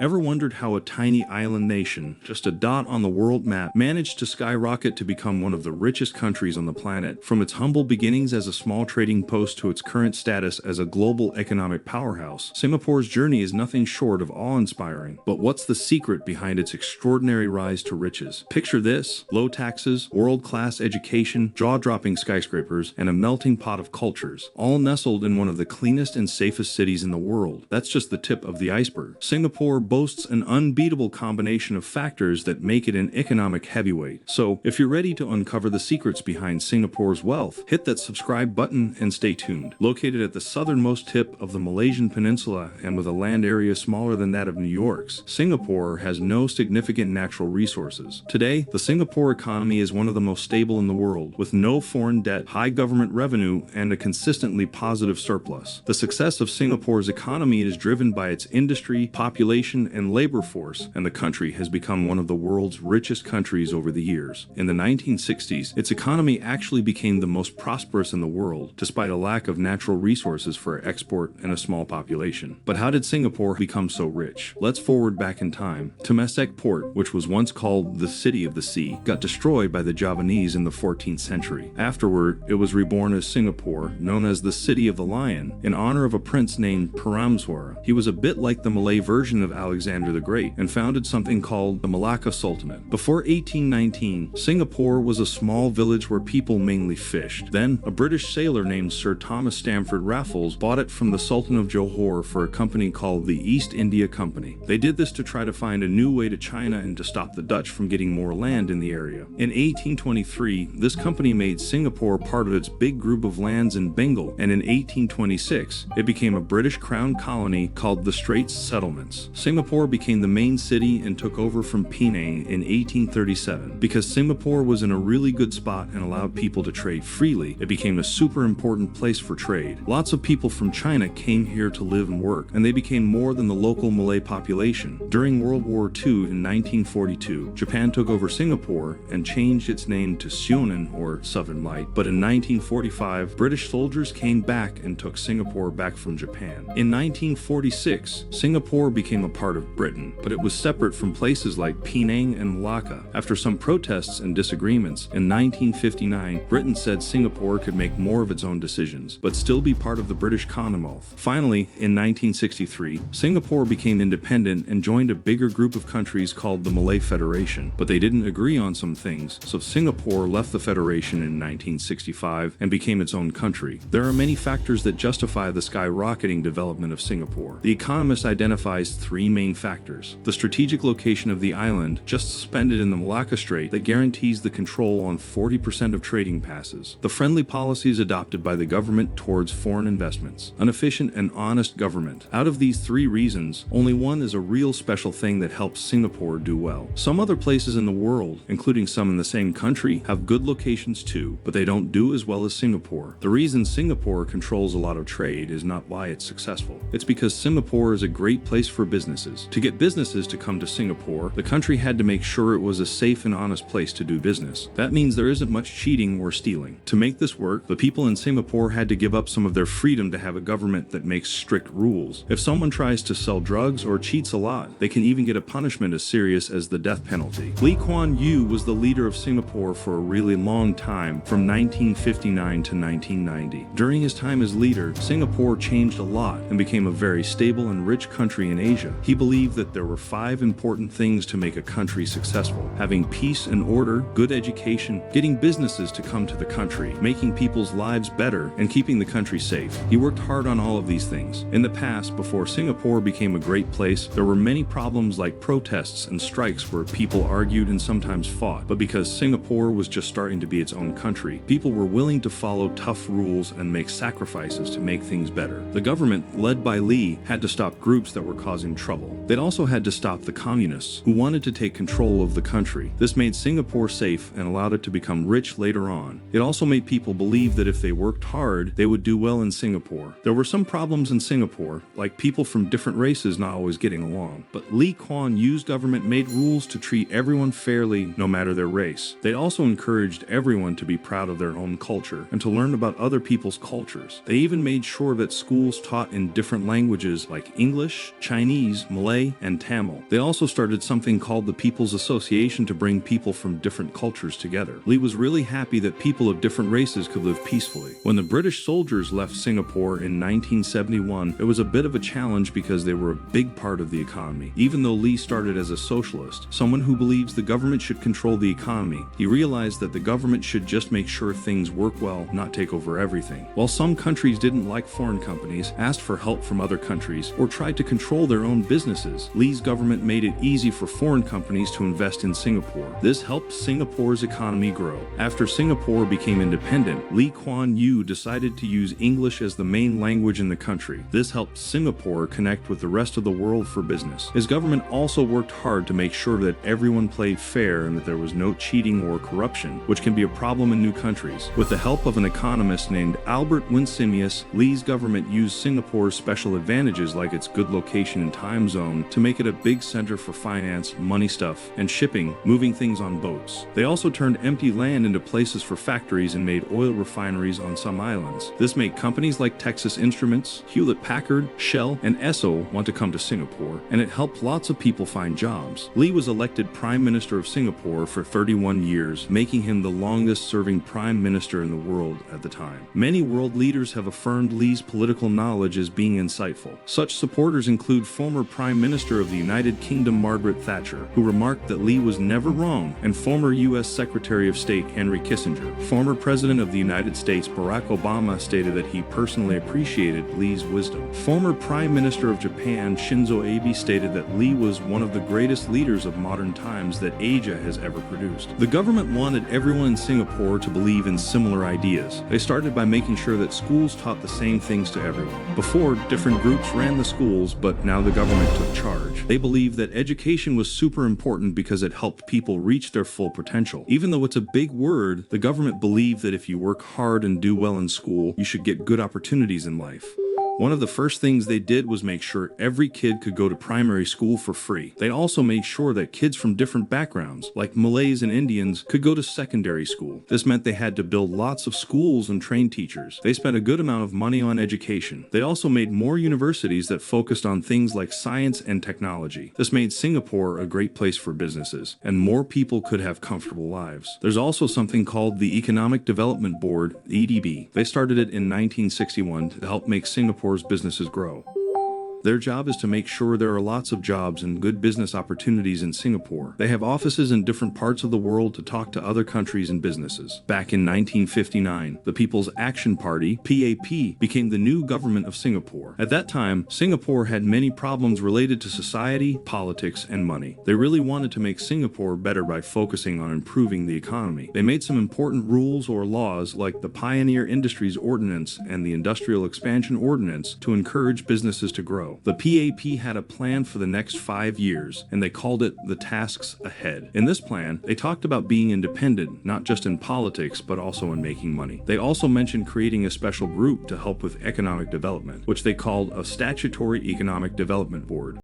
Ever wondered how a tiny island nation, just a dot on the world map, managed to skyrocket to become one of the richest countries on the planet? From its humble beginnings as a small trading post to its current status as a global economic powerhouse, Singapore's journey is nothing short of awe-inspiring. But what's the secret behind its extraordinary rise to riches? Picture this: low taxes, world-class education, jaw-dropping skyscrapers, and a melting pot of cultures, all nestled in one of the cleanest and safest cities in the world. That's just the tip of the iceberg. Singapore boasts an unbeatable combination of factors that make it an economic heavyweight. So, if you're ready to uncover the secrets behind Singapore's wealth, hit that subscribe button and stay tuned. Located at the southernmost tip of the Malaysian peninsula and with a land area smaller than that of New York's, Singapore has no significant natural resources. Today, the Singapore economy is one of the most stable in the world, with no foreign debt, high government revenue, and a consistently positive surplus. The success of Singapore's economy is driven by its industry, population, and labor force, and the country has become one of the world's richest countries over the years. In the 1960s, its economy actually became the most prosperous in the world, despite a lack of natural resources for export and a small population. But how did Singapore become so rich? Let's forward back in time. Temasek Port, which was once called the City of the Sea, got destroyed by the Javanese in the 14th century. Afterward, it was reborn as Singapore, known as the City of the Lion, in honor of a prince named Parameswara. He was a bit like the Malay version of Alexander the Great and founded something called the Malacca Sultanate. Before 1819, Singapore was a small village where people mainly fished. Then, a British sailor named Sir Thomas Stamford Raffles bought it from the Sultan of Johor for a company called the East India Company. They did this to try to find a new way to China and to stop the Dutch from getting more land in the area. In 1823, this company made Singapore part of its big group of lands in Bengal, and in 1826, it became a British crown colony called the Straits Settlements. Singapore became the main city and took over from Penang in 1837. Because Singapore was in a really good spot and allowed people to trade freely, it became a super important place for trade. Lots of people from China came here to live and work, and they became more than the local Malay population. During World War II in 1942, Japan took over Singapore and changed its name to Sionan, or Southern Light. But in 1945, British soldiers came back and took Singapore back from Japan. In 1946, Singapore became a part of Britain, but it was separate from places like Penang and Malacca. After some protests and disagreements, in 1959, Britain said Singapore could make more of its own decisions, but still be part of the British Commonwealth. Finally, in 1963, Singapore became independent and joined a bigger group of countries called the Malay Federation, but they didn't agree on some things, so Singapore left the Federation in 1965 and became its own country. There are many factors that justify the skyrocketing development of Singapore. The Economist identifies three main factors: the strategic location of the island, just suspended in the Malacca Strait, that guarantees the control on 40% of trading passes; the friendly policies adopted by the government towards foreign investments; an efficient and honest government. Out of these three reasons, only one is a real special thing that helps Singapore do well. Some other places in the world, including some in the same country, have good locations too, but they don't do as well as Singapore. The reason Singapore controls a lot of trade is not why it's successful. It's because Singapore is a great place for businesses. To get businesses to come to Singapore, the country had to make sure it was a safe and honest place to do business. That means there isn't much cheating or stealing. To make this work, the people in Singapore had to give up some of their freedom to have a government that makes strict rules. If someone tries to sell drugs or cheats a lot, they can even get a punishment as serious as the death penalty. Lee Kuan Yew was the leader of Singapore for a really long time, from 1959 to 1990. During his time as leader, Singapore changed a lot and became a very stable and rich country in Asia. He believed that there were 5 important things to make a country successful: having peace and order, good education, getting businesses to come to the country, making people's lives better, and keeping the country safe. He worked hard on all of these things. In the past, before Singapore became a great place, there were many problems like protests and strikes where people argued and sometimes fought. But because Singapore was just starting to be its own country, people were willing to follow tough rules and make sacrifices to make things better. The government, led by Lee, had to stop groups that were causing trouble. They'd also had to stop the communists, who wanted to take control of the country. This made Singapore safe and allowed it to become rich later on. It also made people believe that if they worked hard, they would do well in Singapore. There were some problems in Singapore, like people from different races not always getting along. But Lee Kuan Yew's government made rules to treat everyone fairly, no matter their race. They also encouraged everyone to be proud of their own culture and to learn about other people's cultures. They even made sure that schools taught in different languages like English, Chinese, Malay, and Tamil. They also started something called the People's Association to bring people from different cultures together. Lee was really happy that people of different races could live peacefully. When the British soldiers left Singapore in 1971, it was a bit of a challenge because they were a big part of the economy. Even though Lee started as a socialist, someone who believes the government should control the economy, he realized that the government should just make sure things work well, not take over everything. While some countries didn't like foreign companies, asked for help from other countries, or tried to control their own businesses, Lee's government made it easy for foreign companies to invest in Singapore. This helped Singapore's economy grow. After Singapore became independent, Lee Kuan Yew decided to use English as the main language in the country. This helped Singapore connect with the rest of the world for business. His government also worked hard to make sure that everyone played fair and that there was no cheating or corruption, which can be a problem in new countries. With the help of an economist named Albert Winsemius, Lee's government used Singapore's special advantages like its good location and time zone to make it a big center for finance, money stuff, and shipping, moving things on boats. They also turned empty land into places for factories and made oil refineries on some islands. This made companies like Texas Instruments, Hewlett-Packard, Shell, and Esso want to come to Singapore, and it helped lots of people find jobs. Lee was elected Prime Minister of Singapore for 31 years, making him the longest-serving Prime Minister in the world at the time. Many world leaders have affirmed Lee's political knowledge as being insightful. Such supporters include former Prime Minister of the United Kingdom Margaret Thatcher, who remarked that Lee was never wrong, and former U.S. Secretary of State Henry Kissinger. Former President of the United States Barack Obama stated that he personally appreciated Lee's wisdom. Former Prime Minister of Japan Shinzo Abe stated that Lee was one of the greatest leaders of modern times that Asia has ever produced. The government wanted everyone in Singapore to believe in similar ideas. They started by making sure that schools taught the same things to everyone. Before, different groups ran the schools, but now the government took charge. They believed that education was super important because it helped people reach their full potential. Even though it's a big word, the government believed that if you work hard and do well in school, you should get good opportunities in life. One of the first things they did was make sure every kid could go to primary school for free. They also made sure that kids from different backgrounds, like Malays and Indians, could go to secondary school. This meant they had to build lots of schools and train teachers. They spent a good amount of money on education. They also made more universities that focused on things like science and technology. This made Singapore a great place for businesses, and more people could have comfortable lives. There's also something called the Economic Development Board, EDB. They started it in 1961 to help make Singapore's businesses grow. Their job is to make sure there are lots of jobs and good business opportunities in Singapore. They have offices in different parts of the world to talk to other countries and businesses. Back in 1959, the People's Action Party, PAP, became the new government of Singapore. At that time, Singapore had many problems related to society, politics, and money. They really wanted to make Singapore better by focusing on improving the economy. They made some important rules or laws like the Pioneer Industries Ordinance and the Industrial Expansion Ordinance to encourage businesses to grow. The PAP had a plan for the next 5 years, and they called it the Tasks Ahead. In this plan, they talked about being independent, not just in politics, but also in making money. They also mentioned creating a special group to help with economic development, which they called a Statutory Economic Development Board.